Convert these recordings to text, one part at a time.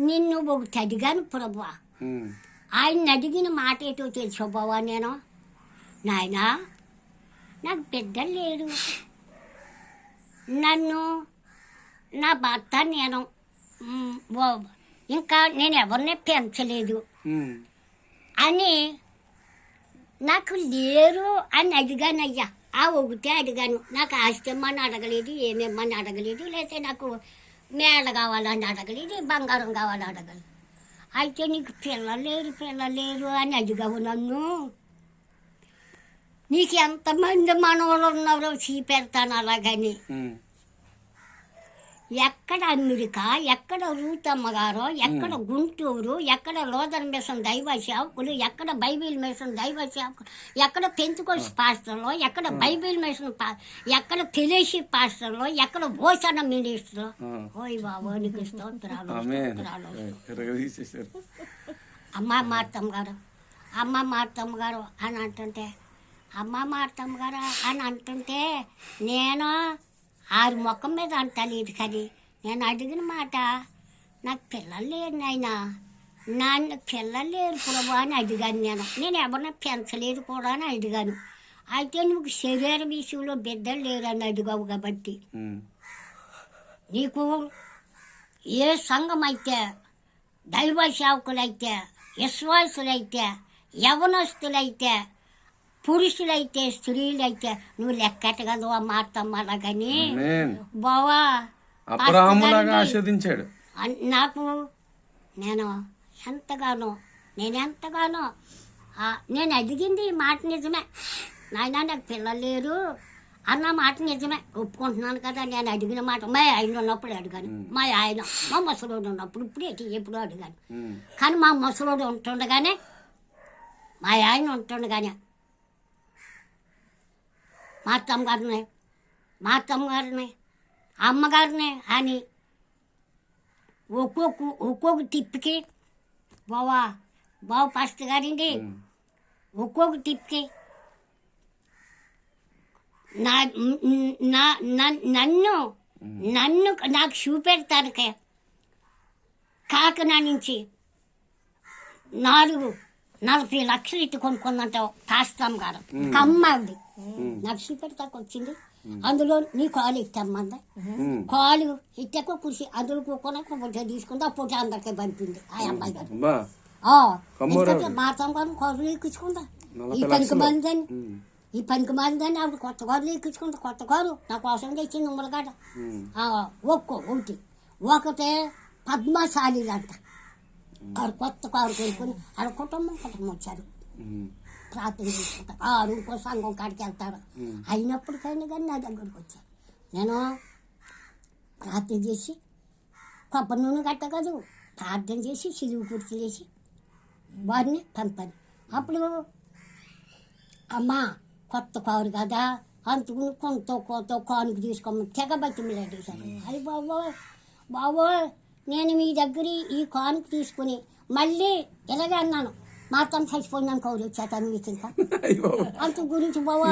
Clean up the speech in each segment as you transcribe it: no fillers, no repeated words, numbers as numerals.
నిన్ను ఒకటి అడిగాను ప్రభువా. ఆయన అడిగిన మాట ఏటో తెలుసో బావా, నేను నాయనా నాకు బిడ్డలు లేరు, నన్ను నా భర్త నేను ఇంకా నేను ఎవరిని పెంచలేదు అని నాకు లేరు అని అడిగానయ్యా. ఆ ఒకటే అడిగాను. నాకు ఆస్తి ఇమ్మని అడగలేదు, ఏమేమని అడగలేదు, లేకపోతే నాకు మేడ కావాలని అడగలేదు, బంగారం కావాలని అడగలేదు. అయితే నీకు పిల్లలేరు అని అడిగావు నన్ను. నీకు ఎంతమంది మనవలు ఉన్నారో చూపెడతాను అలాగని. ఎక్కడ అమెరికా, ఎక్కడ రూతమ్మ గారు, ఎక్కడ గుంటూరు, ఎక్కడ లోదర్ మిషన్ దైవ సేవకులు, ఎక్కడ బైబిల్ మిషన్ దైవ సేవకులు, ఎక్కడ పెంచుకోస్ పాస్టర్లో, ఎక్కడ బైబిల్ మిషన్ ఎక్కడ ఫెలోషిప్ పాస్టర్లో, ఎక్కడ భోషణ మినిస్టర్లో. ఓయ్ బాబు నీకు స్తోత్రాలు. అమ్మ మార్తమ్మ గారు అని అంటుంటే, నేను ఆరు ముఖం మీద అంటలేదు కానీ నేను అడిగిన మాట, నాకు పిల్లలు లేరు నాయనా, నన్ను పిల్లలు లేరు ప్రభు అని అడిగాను. నేను ఎవరిని పెంచలేదు కూడా అని అడిగాను. అయితే నువ్వు శరీర విషయంలో బిడ్డలు లేరు అని అడిగావు కాబట్టి నీకు ఏ సంఘం అయితే, దైవ సేవకులైతే, విశ్వాసులైతే, యవనస్తులైతే, పురుషులైతే, స్త్రీలైతే నువ్వు లెక్కటగదు ఆ మాటమ్మలా కానీ బావా ఆశీర్వదించాడు నాకు. నేను ఎంతగానో నేను అడిగింది ఈ మాట నిజమే. నాయన నాకు పిల్లలు లేరు అన్న మాట నిజమే, ఒప్పుకుంటున్నాను కదా. నేను అడిగిన మాట మా ఆయన ఉన్నప్పుడు అడిగాను, మా ముసలోడు ఉన్నప్పుడు, ఎప్పుడో అడిగాను. కానీ మా ముసలోడు ఉంటుండగానే, మా ఆయన ఉంటుండగానే మా అత్తమ్మగారిని అమ్మగారిని అని ఒక్కొక్క టిప్కి బావ ఫస్ట్ గారిండి ఒక్కొక్క టిప్కి నన్ను నాకు చూపెడతానికే కాకినాడ నుంచి 40 లక్షలు ఇట్టు కొనుక్కుందంట కాస్తాం గారు కమ్మాది. నాకు చూపెడతాకు వచ్చింది. అందులో నీ కాలు ఇట్టమ్మంది. కాలు ఇట్టకు కుర్చీ అందులో కూకొని పొట్ట తీసుకుంది. ఆ పొట్ట అందరికీ పంపింది ఆ అమ్మాయి గారు. మాతం గారు కాలు ఎక్కించుకుందా. ఈ పనికి మాలిందని ఆవిడ కొత్త కారులు ఎక్కించుకుంది. కొత్త కారు నా కోసం తెచ్చింది ఉమ్మలగాడ. ఒకటే పద్మశాలీలు అంట. ఆడు కొత్త కారు కొనుక్కొని ఆడ కుటుంబం వచ్చారు, ప్రార్థన చేసుకుంటారు. ఇంకో సంఘం కాడికి వెళ్తారు. అయినప్పటికైనా కానీ నా దగ్గరకు వచ్చారు. నేను ప్రార్థన చేసి కొబ్బరి నూనె కట్టగదు, ప్రార్థన చేసి సిలువు పూర్తి చేసి వారిని పంపాను. అప్పుడు అమ్మా కొత్త కారు కదా అందుకుని కొంత కానుక తీసుకోమని తెగ బతిమలాడేశాను. అది బాబోయ్ నేను మీ దగ్గర ఈ కానుక తీసుకుని మళ్ళీ ఇలాగే అన్నాను, మాత్రం చచ్చిపోయినాను కౌరు వచ్చేతాను మీకు ఇంకా అంత గురించి బావా.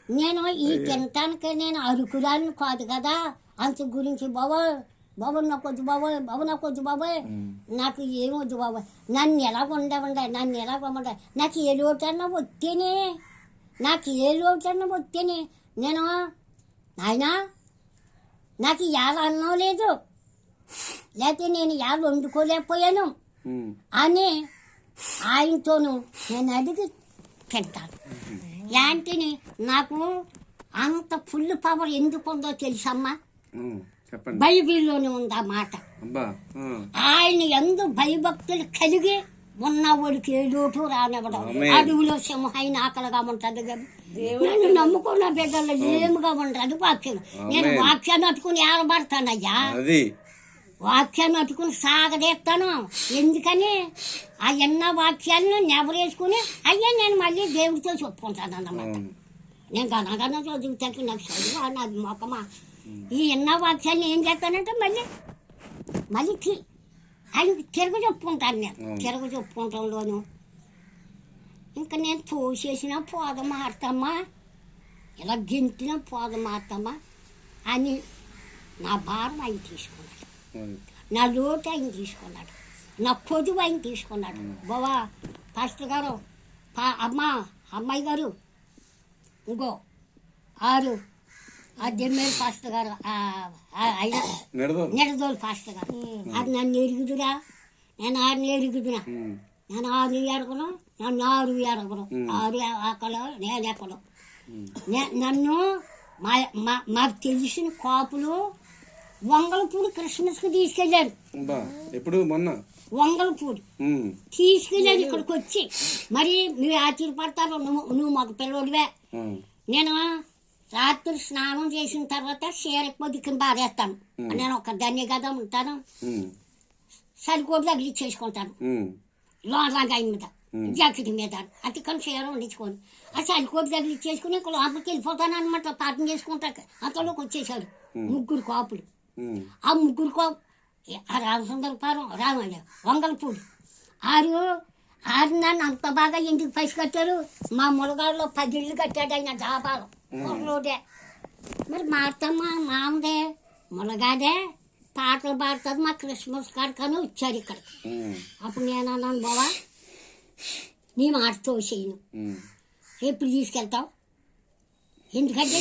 నేను ఈ తినటానికి నేను అరుకురాలను కాదు కదా, అంత గురించి బాబు నాకు వద్దు బాబోయ్ నాకు ఏమొద్దు బాబోయ్. నన్ను ఎలాగ ఉండవండి, నాకు ఏ లోటన్నా వస్తేనే నేను నాయనా నాకు ఇవాళ అన్నం లేదు, లేకపోతే నేను ఇవాళ వండుకోలేకపోయాను అని ఆయనతోనూ నేను అడిగి తింటాను. యాంటిని నాకు అంత ఫుల్ పవర్ ఎందుకు ఉందో తెలుసమ్మా, బైబిల్లోనే ఉంది ఆ మాట. ఆయన ఎందు భయభక్తులు కలిగి ఉన్నవాడికి ఏ లోటు రానివ్వడం. అడవిలో సింహాయిన ఆకలిగా ఉంటుంది కదా, నన్ను నమ్ముకున్న బిడ్డలు లేముగా ఉండదు వాక్యం. నేను వాక్యాన్ని అట్టుకుని ఏడబడతానయ్యా, వాక్యాన్ని అట్టుకుని సాగదీస్తాను. ఎందుకని ఆ ఎన్న వాక్యాలను నెవరేసుకుని అయ్యా నేను మళ్ళీ దేవుడితో చెప్పుకుంటాను అన్నమాట. నేను గనగన చదువుతాకి నాకు చదువు నాది మొక్కమా. ఈ ఎన్న వాక్యాన్ని ఏం చేస్తానంటే మళ్ళీ ఆయనకి తిరగ చెప్పుకుంటాను. నేను తిరగ చెప్పుకుంటాంలోను ఇంకా నేను తోసేసిన పోద మారుతామా, ఇలా గెంటిన పోద మారుతామా అని నా భారం ఆయన తీసుకున్నాడు. నా లోటు ఆయన తీసుకున్నాడు, నా పొదువు ఆయన తీసుకున్నాడు. బావా పాస్టర్ గారు, అమ్మాయి గారు, ఇంకో 6 ఆ దెమ్మేరు పాస్టర్ గారు, ఆయన నిడదోలు పాస్టర్ గారు, అది నన్ను ఎరుగుదురా, నేను 6 ఎరుగుదునా, నేను 6 ఎరగను, నన్ను 6 ఎరగను, 6 అక్కలు నేను ఎక్కను. నన్ను మాకు తెలిసిన కాపులు వంగలపూడి క్రిస్మస్కి తీసుకెళ్ళారు. ఎప్పుడు మొన్న వంగలపూడి తీసుకెళ్ళారు ఇక్కడికి వచ్చి. మరి మీరు ఆశ్చర్యపడతారు, నువ్వు మగ పిల్లోడివే. నేను రాత్రి స్నానం చేసిన తర్వాత చీర పొద్దుకుని బారేస్తాను, నేను ఒక ధన్య కదా ఉంటాను, సరికోటి తగిలిచ్చేసుకుంటాను లోనలాగా ఆయన మీద, జాకెట్ మీద అతికని చీర వండించుకొని ఆ సరికోటి తగిలిచ్చేసుకుని ఇక్కడ లోపలికి వెళ్ళిపోతాను అనమాట. పాఠం చేసుకుంటాక అంతలోకి వచ్చేసారు 3 కాపులు. ఆ 3 కాపు ఆ రామసుందరపురం, రామయ్య, వంగలపూడి 6 నన్ను అంత బాగా ఎందుకు పైసి కట్టారు? మా ములగాడులో 10 ఇళ్ళు కట్టాడు ఆయన డాబాలు ఊర్లోదే. మరి మామదే ములగాడే పాటలు పాడుతుంది, మా క్రిస్మస్ కాడికని వచ్చారు ఇక్కడ. అప్పుడు నేను అన్నాను, బావా నీ మాట తోసేయను, ఎప్పుడు తీసుకెళ్తావు? ఎందుకంటే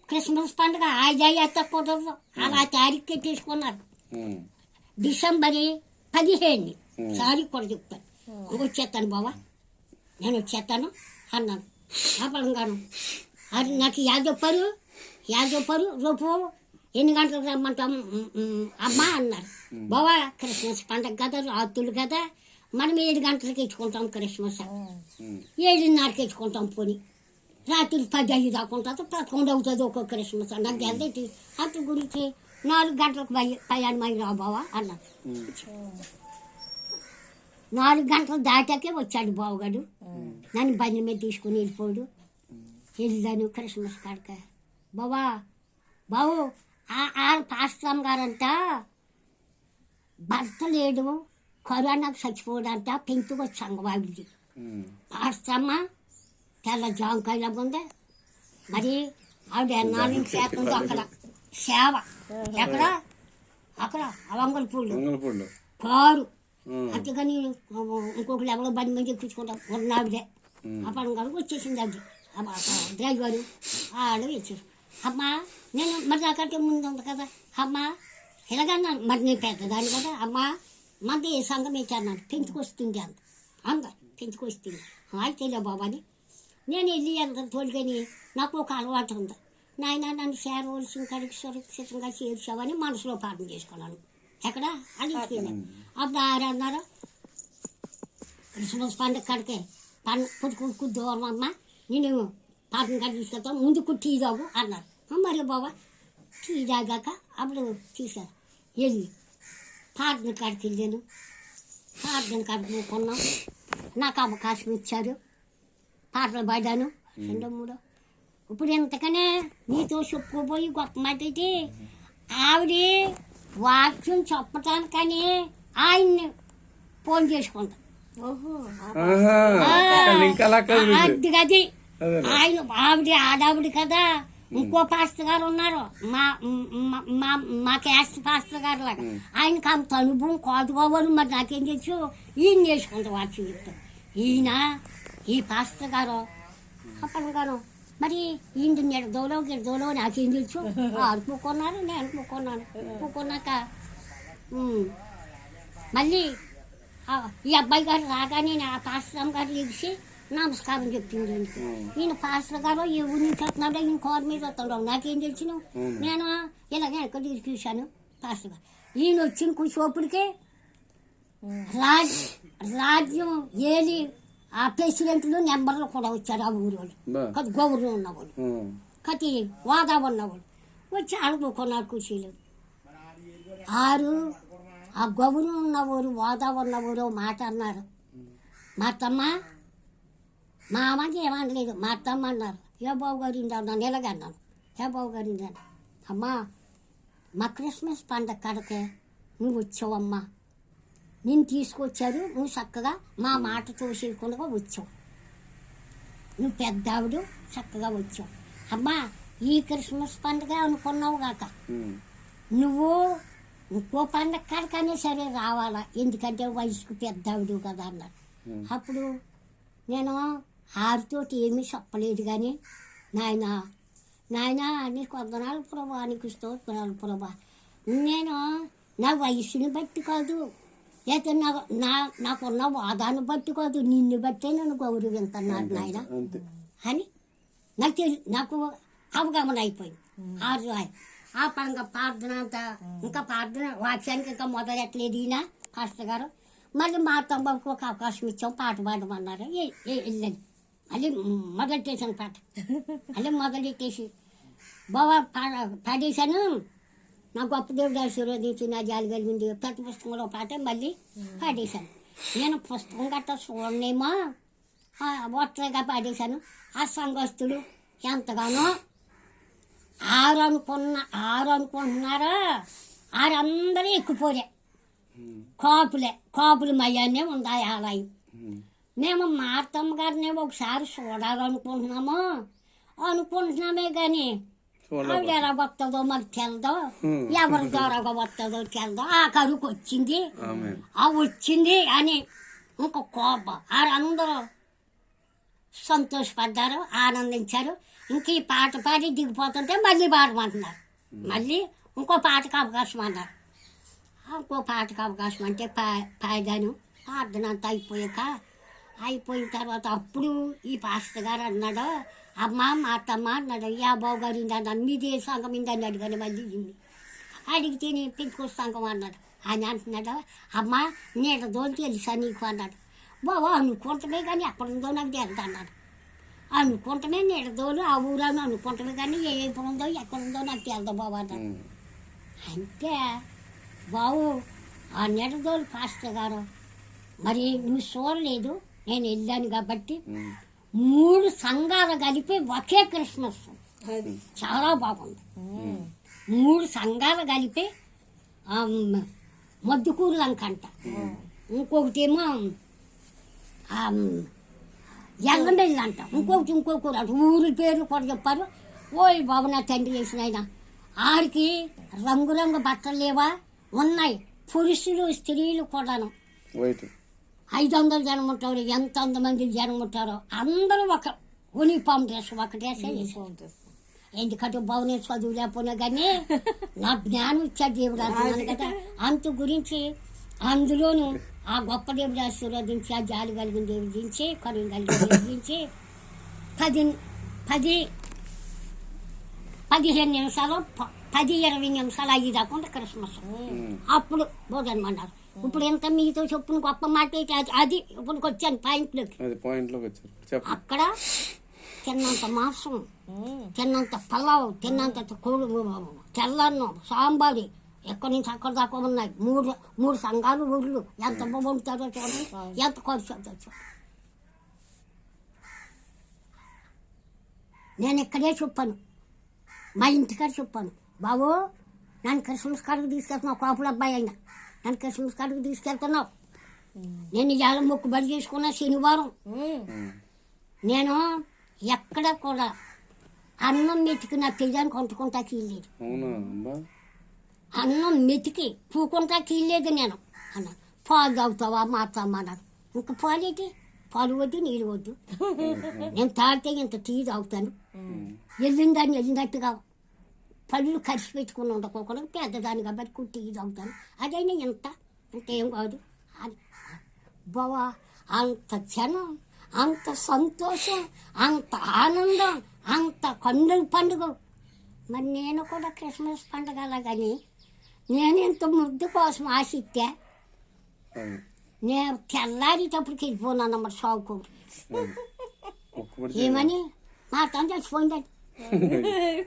క్రిస్మస్ పండుగ ఆజాయిత కుదరదు, అలా తారీఖు కట్టేసుకున్నారు. డిసెంబర్ 15 సారీ కూడా చెప్తాను, వచ్చేస్తాను బావా, నేను వచ్చేస్తాను అన్నాను. అప్పలంగాను అది నాకు యాదొప్పరు రేపు ఎన్ని గంటలకు రమ్మంటాం అమ్మా అన్నారు. బావా క్రిస్మస్ పండుగ కదా, రాత్రులు కదా, మనం 7 గంటలకు ఇచ్చుకుంటాం క్రిస్మస్, 7:30కి ఇచ్చుకుంటాం. పోనీ రాత్రి 10 దాకా ఉంటుంది, 11 అవుతుంది ఒక్కొక్క క్రిస్మస్. నాకు తెలియదు అటు గురించి 4 గంటలకు ప్రయాణమై రా బావా అన్నాడు. 4 గంటలు దాటాకే వచ్చాడు బావగాడు, నన్ను బండి మీద తీసుకుని వెళ్ళిపోడు. వెళ్ళాను క్రిస్మస్ కాడక. బావు ఆ పాస్టర్ గారంట భర్త లేడు, కరోనాకు చచ్చిపోడంట, పెంచుకు సంగవాడిది. పాస్టమ్మ తెల్ల జాంకాయలా ఉంది. మరి ఆవిడ ఎన్నాళ్ళు చేస్తుంది అక్కడ సేవ, ఎక్కడ అక్కడ అవంగలపూళ్ళు కారు. అంతేగాని ఇంకొకరు ఎవరో బండి మీద ఎక్కించుకుంటాం ఉన్నావిడే. అప్పుడు కనుక వచ్చేసింది అది డ్రైవరు ఆడు ఇచ్చారు. అమ్మా నేను మరి నాకంటే ముందు ఉంది కదా, అమ్మా ఇలాగన్నాను, మరి నేను పెద్దదాన్ని కదా, అమ్మా మంది ఏ సంఘం ఇచ్చాను, పెంచుకొస్తుంది పెంచుకొస్తుంది అయితేలే బాబాని. నేను వెళ్ళి ఎంత తోలుకొని నాకు ఒక అలవాటు ఉంది, నాయన నన్ను చేరవలసిన కాడికి సురక్షితంగా చేర్చావని మనసులో ప్రార్థన చేసుకున్నాను. ఎక్కడ అడిగిపోయింది. అప్పుడు అన్నారు క్రిస్మస్ పండుగ కాడికే పొద్దుకు దూరం అమ్మ, నేను పాపం కాడ తీసుకెళ్తాను, ముందుకు టీ తాగు అన్నారు. మరి బాబా టీ తాగాక అప్పుడు తీశారు. వెళ్ళి ప్రార్థన కాడికి వెళ్ళాను, ప్రార్థన కాడికి కొన్నాం, నాకు అవకాశం ఇచ్చారు, పాటలు పాడాను 2, 3. ఇప్పుడు ఎంతకనే నీతో చెప్పుకోబోయి గొప్ప మాట అయితే ఆవిడ వాక్యం చెప్పటానికని ఆయన్ని ఫోన్ చేసుకుంటాం. అది ఆయన ఆడావిడ కదా. ఇంకో పాస్టర్ గారు ఉన్నారు, మా క్యాస్ట్ పాస్టర్ గారు లాగా, ఆయనకి అంత అనుభవం కాదుకోవాలి. మరి నాకేం తెలుసు, ఈయన చేసుకుంటాం వాక్యం చెప్తాం. ఈయన ఈ పాస్టర్ గారు అప్పటి గారు మరి ఈయన గిడదోలో నాకేం తెలుసు. వాడు పూకున్నారు, నేను పూకున్నాను. పూకున్నాక మళ్ళీ ఈ అబ్బాయి గారు రాగానే ఆ పాస్టర్ గారు లేచి నమస్కారం చెప్పింది. ఈయన పాస్టర్ గారు ఏ ఊరి నుంచి వస్తున్నాడో, ఈయన కారు మీద వస్తున్నాడు, నాకేం తెలిసిన. నేను ఇలాగే ఎక్కడ చూశాను పాస్టర్ గారు. ఈయన వచ్చిన కూర్చోపుడికే రాజ్యం ఏలి ఆ ప్రెసిడెంట్లు నెంబర్లు కూడా వచ్చారు. ఆ ఊరి వాళ్ళు కది గవర్నర్ ఉన్నవాళ్ళు, కతి వాదా ఉన్నవాళ్ళు వచ్చి ఆడుకోకున్నారు కుర్చీలు. 6 ఆ గవర్నర్ ఉన్నవారు వాదా ఉన్నవారు మాట అన్నారు. మా అత్తమ్మ మా అమ్మకి ఏమనలేదు, మా అత్తమ్మ అన్నారు. ఏ బాబు గారు అన్నాను, ఇలాగ అన్నాను. ఏ బాబు గారు అన్నాను, అమ్మా మా క్రిస్మస్ పండగ కడకే నువ్వు వచ్చావమ్మా, నేను తీసుకొచ్చారు, నువ్వు చక్కగా మా మాట తోసేయకుండా వచ్చావు, నువ్వు పెద్ద ఆవిడ చక్కగా వచ్చావు. అమ్మా ఈ క్రిస్మస్ పండుగ అనుకున్నావు కాక నువ్వు ఇంకో పండగ కాడికైనా సరే రావాలా, ఎందుకంటే వయసుకు పెద్దవిడు కదా అన్నారు. అప్పుడు నేను ఆరితోటి ఏమీ చెప్పలేదు కానీ, నాయన నీకు వందనాలు ప్రభా, నీకు స్తోత్రాలు ప్రభా, నేను నా వయసుని బట్టి కాదు, లేకపోతే నాకున్న వాదాన్ని బట్టి కాదు, నిన్ను బట్టే నన్ను గౌరవింటున్నాడు నాయన అని నాకు అవగాహన అయిపోయింది. ఆ పరంగా ప్రార్థన అంతా ఇంకా ప్రార్థన వాక్యానికి ఇంకా మొదలెట్టలేదు ఈయన పాస్టర్ గారు. మళ్ళీ మా తమ్ముడికి ఒక అవకాశం ఇచ్చాం, పాట పాడమన్నారు. వెళ్ళండి, మళ్ళీ మొదలెట్టేసాను పాట. మళ్ళీ మొదలెట్టేసి బాబా పాడేశాను. నా గొప్ప దేవుడు ఆశీర్వదించి నా జాలి కలిగింది ప్రతి పుస్తకంలో పాట మళ్ళీ పాడేశాను. నేను పుస్తకం గట్రా చూడనేమో ఒట్టగా పాడేశాను. ఆ సంఘస్థులు ఎంతగానో ఆరు అనుకుంటున్నారా, ఆరందరూ ఎక్కుపోలే, కాపులు మయ్యానే ఉంది ఆ ఆలయం. మేము మార్తమ్మ గారిని ఒకసారి అనుకుంటున్నామే కానీ ఆవిడ ఎలా వస్తుందో మరి తెలదో, ఎవరి ద్వారా వస్తుందో తెలదో. ఆ కరుకు వచ్చింది అని ఇంకో కోపం ఆరందరూ సంతోషపడ్డారు, ఆనందించారు. ఇంక ఈ పాట పాడి దిగిపోతుంటే మళ్ళీ పాడమంటున్నారు. మళ్ళీ ఇంకో పాటకు అవకాశం అన్నారు. ఇంకో పాటకు అవకాశం అంటే పాడాను. ప్రార్థన అంతా అయిపోయిన తర్వాత అప్పుడు ఈ పాస్టర్ గారు అన్నాడు, అమ్మ మాతమ్మ అన్నాడు, యాబాబు గారు అన్నాడు, మీదే సంఘం ఇందని అడిగాను. మళ్ళీ అడిగితే నేను పెంచుకో సంఘం అన్నాడు. ఆయన అంటున్నాడు, అమ్మ నీడదోలు తెలుసా నీకు అన్నాడు. బాబా అనుకుంటమే కానీ ఎక్కడుందో నాకు తెలుసు అన్నాడు. అనుకుంటమే నీడదోలు ఆ ఊరని అనుకుంటమే కానీ ఏ ఉందో ఎక్కడుందో నాకు తెలుదు బాబా అన్నాడు. అంటే బాబు ఆ నీడదోలు పాస్టర్ గారు మరి నువ్వు చూడలేదు, నేను వెళ్ళాను కాబట్టి 3 సంఘాలు కలిపి ఒకే క్రిస్మస్ చాలా బాగుంది. 3 సంఘాలు కలిపి మద్దుకూరు లంకంట, ఇంకొకటేమో ఎల్లమెల్లి అంట, ఇంకొకరు అంట. ఊరి పేర్లు కూడా చెప్పారు. ఓయ్ బాబు నా తండ్రి చేసిన ఆయన ఆడికి రంగురంగు బట్టలు లేవా, ఉన్నాయి. పురుషులు స్త్రీలు కూడాను 500 జనం ఉంటారు. ఎంత మంది జనం ఉంటారో అందరూ ఒక యూనిఫామ్ డ్రెస్ ఒకటే వేసుకుంటారు. ఎందుకంటే బాబు నేను చదువు లేకపోయినా కానీ నా జ్ఞానం ఇచ్చా దేవుడు అంటున్నాను కదా. అంత గురించి అందులోనూ ఆ గొప్ప దేవుడు ఆశీర్వదించి, ఆ జాలి కలిగిన దేవుడు దించి, కరుణ కలిగిన దేవుడు దించి 15 నిమిషాలు 10-20 నిమిషాలు అయ్యేదాకుండా క్రిస్మస్. అప్పుడు భోజనం అన్నారు. ఇప్పుడు ఎంత మీతో చెప్పున గొప్ప మాట అది ఇప్పుడు వచ్చాను పాయింట్లోకి. అక్కడ తిన్నంత మాంసం, తిన్నంత పలావ్, తిన్నంత తెల్లన్నం, సాంబారి ఎక్కడి నుంచి అక్కడ దాకా ఉన్నాయి. 3 సంఘాలు ఊళ్ళు ఎంత బాగుంటారో చూడండి, ఎంత ఖర్చు అవుతుందో చూడండి. నేను ఇక్కడే చెప్పాను, మా ఇంటికాడ చెప్పాను, బాబు నన్ను క్రిస్మస్ కాడికి తీసుకెళ్తున్నావు, కాపుల అబ్బాయి అయినా నన్ను క్రిస్మస్ కాడికి తీసుకెళ్తున్నావు. నేను ఇవాళ మొక్కుబడి చేసుకున్న శనివారం నేను ఎక్కడ కూడా అన్నం మెతికి నా పెళ్ళానికి వండుకుంటా కీలేదు, అన్నం మెతికి పూకుంటా కీలేదు నేను అన్నాను. పాలు తాగుతావా మాతామా అన్నాడు. ఇంకా పాలేటి, పాలు వద్దు నీళ్ళు వద్దు, నేను తాగితే ఇంత టీ తాగుతాను, వెళ్ళిందాన్ని వెళ్ళినట్టుగా పళ్ళు కలిసి పెట్టుకుని ఉండకోకుండా పెద్దదాన్ని కాబట్టి టీ తాగుతాను, అదైనా ఎంత అంతేం కాదు అని. బావా అంత జనం, అంత సంతోషం, అంత ఆనందం, అంత కన్నుల పండుగ. మరి నేను కూడా క్రిస్మస్ పండుగ అలాగని నేను ఇంత ముద్దు కోసం ఆశిస్తే నేను తెల్లారేటప్పటికి వెళ్ళిపోనానమ్మ షావుకు. ఏమని మా తను చచ్చిపోయిందని,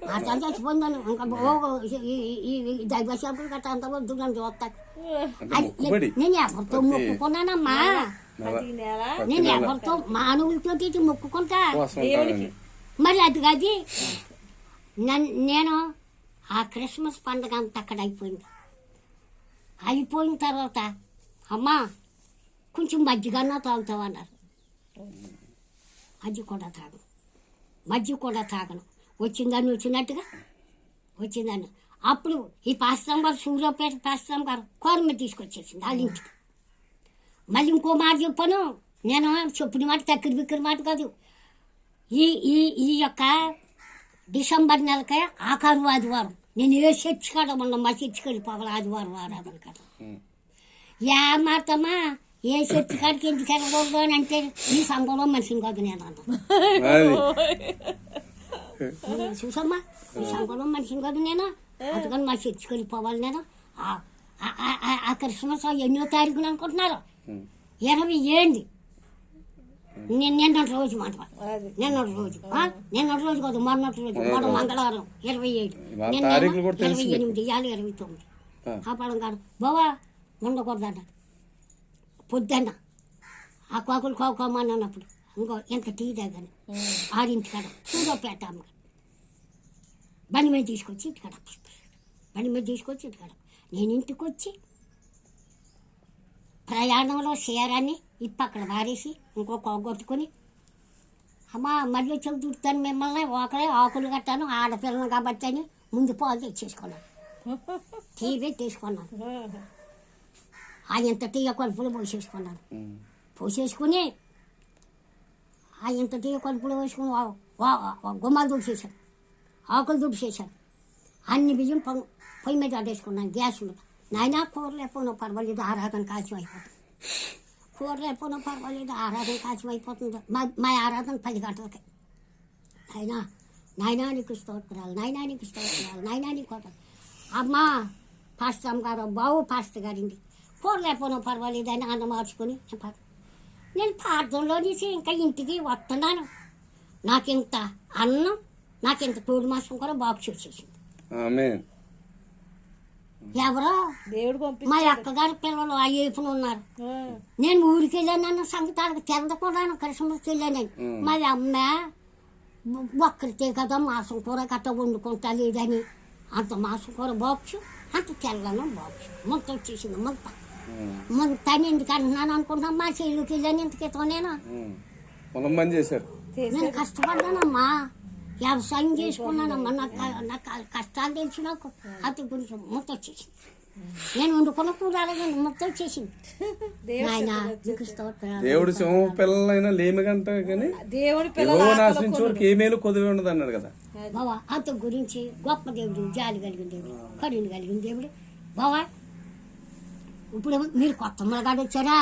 మా తను చచ్చిపోయిందని ఇంకా దైవశాపులు గట్రా అంత వద్దు నన్ను చూస్తాను. నేను ఎవరితో మొక్కుకున్నానమ్మా, నేను ఎవరితో మానవులతో మొక్కుకుంటా. మరి అది కాదు, నేను ఆ క్రిస్మస్ పండుగ అంతా అక్కడ అయిపోయింది. అయిపోయిన తర్వాత అమ్మా కొంచెం మజ్జిగన్నా తాగుతావు అన్నారు. మజ్జిగ కూడా తాగను, వచ్చిందని వచ్చినట్టుగా వచ్చిందని. అప్పుడు ఈ పాస్టమ్ గారు సూర్యాపేట పాస్టమ్ గారు కోరమ తీసుకొచ్చేసింది వాళ్ళ ఇంటికి. మళ్ళీ ఇంకో మాట చెప్పాను, నేను చెప్పిన మాట తక్కిరి బిక్కిరి మాట కాదు. ఈ ఈ ఈ యొక్క డిసెంబర్ నెలకే ఆఖరు ఆదివారం నేను ఏ చర్చి కాడ ఉన్నా మా చర్చికి వెళ్ళిపోవాలి ఆదివారం ఆరాధన కాడ. ఏ మాటమ్మా ఏ చర్చి కాడికి ఎందుకు వెళ్ళకూడదు అని అంటే ఈ సంఘంలో మనిషిని కాదు నేను అన్నా. చూసమ్మా ఈ సంఘంలో మనిషిని కాదు నేను, అందుకని మా చర్చికి వెళ్ళిపోవాలి నేను. ఆ క్రిస్మస్ ఎన్నో తారీఖున అనుకుంటున్నారు, 27 నిన్న రోజు మాట, నిన్న రోజు కాదు మొన్నటి రోజు, మొన్న మంగళవారం 27, నిన్న 28, ఇవాళ 29. కాపాడం కాదు బావా ఉండకూడదట. పొద్దున్న ఆ కోకులు కోకోమని అన్నప్పుడు ఇంకో ఎంత టీ తాగాను 6 కాడ సూర్యాపేట అమ్మ బండి మీద తీసుకొచ్చి ఇంటికాడ నేను ఇంటికి వచ్చి ప్రయాణంలో చీరాన్ని అక్కడ వారేసి ఇంకో కొట్టుకొని అమ్మా మళ్ళీ చెబుతాను మిమ్మల్ని ఒకరే ఆకులు కట్టాను ఆడపిల్లను కాబట్టి అని ముందు పాలు తెచ్చేసుకున్నాను, టీవీ తీసుకున్నాను. ఇంత టీ కలుపులు పోసేసుకుని ఇంత టీ కలుపులు వేసుకుని గుమ్మాలు దుడిచేసాను, ఆకులు దుడిచేసాను. అన్ని బియ్యం పొయ్యి మీద అడేసుకున్నాను గ్యాస్ మీద. నాయనా కూర లేకపోయినా పర్వాలేదు ఆరాధన కాల్చి అయిపోతుంది, కూర లేకపోయినా పర్వాలేదు ఆరాధన కాల్చి అయిపోతుంది. మా ఆరాధన 10 గంటలకి. నాయనా నీకు స్తోత్రాలు, నాయనా నీకు అమ్మా పాస్టర్ గారు బావు పాస్టర్ గారింది కూర లేకపోయినా పర్వాలేదు అని అన్నం మార్చుకొని నేను ప్రార్థనలో తీసి ఇంకా ఇంటికి వస్తున్నాను. నాకింత అన్నం నాకింత తోడు మాసం కూడా బాగు చూసేసింది. ఎవరో మా అక్కగారి పిల్లలు ఆ ఏపున ఉన్నారు. నేను ఊరికి వెళ్ళానన్న సంగతి తెల్లకూడాను క్రిస్మస్కి వెళ్ళానని. మా అమ్మ ఒక్కరితే కదా మాసం కూర గట్ట వండుకుంటా లేదని అంత మాసం కూర బాక్సు, అంత తెల్లను బాక్సు ముంత వచ్చేసింది. ముంత అని ఎందుకు అంటున్నాను అనుకుంటున్నా, మా చెల్లికి వెళ్ళాను ఇంతకితో నేను కష్టపడ్డానమ్మా, వ్యవసాయం చేసుకున్నానమ్మా. నాకు కష్టాలు తెలిసి నాకు అతి గురించి ముద్ద వచ్చేసింది. నేను వండుకున్న కూడాలి ముద్ద వచ్చేసింది. దేవుడు సింహ పిల్లలైనా లేమిగంట కానీ ఏ మేలు కొద్దిగా ఉండదు అన్నాడు కదా బావా. అతి గురించి గొప్ప దేవుడు, జాలి కలిగిన దేవుడు, కరుణ కలిగిన దేవుడు బావా. ఇప్పుడు మీరు కొత్త ములగాడు వచ్చారా,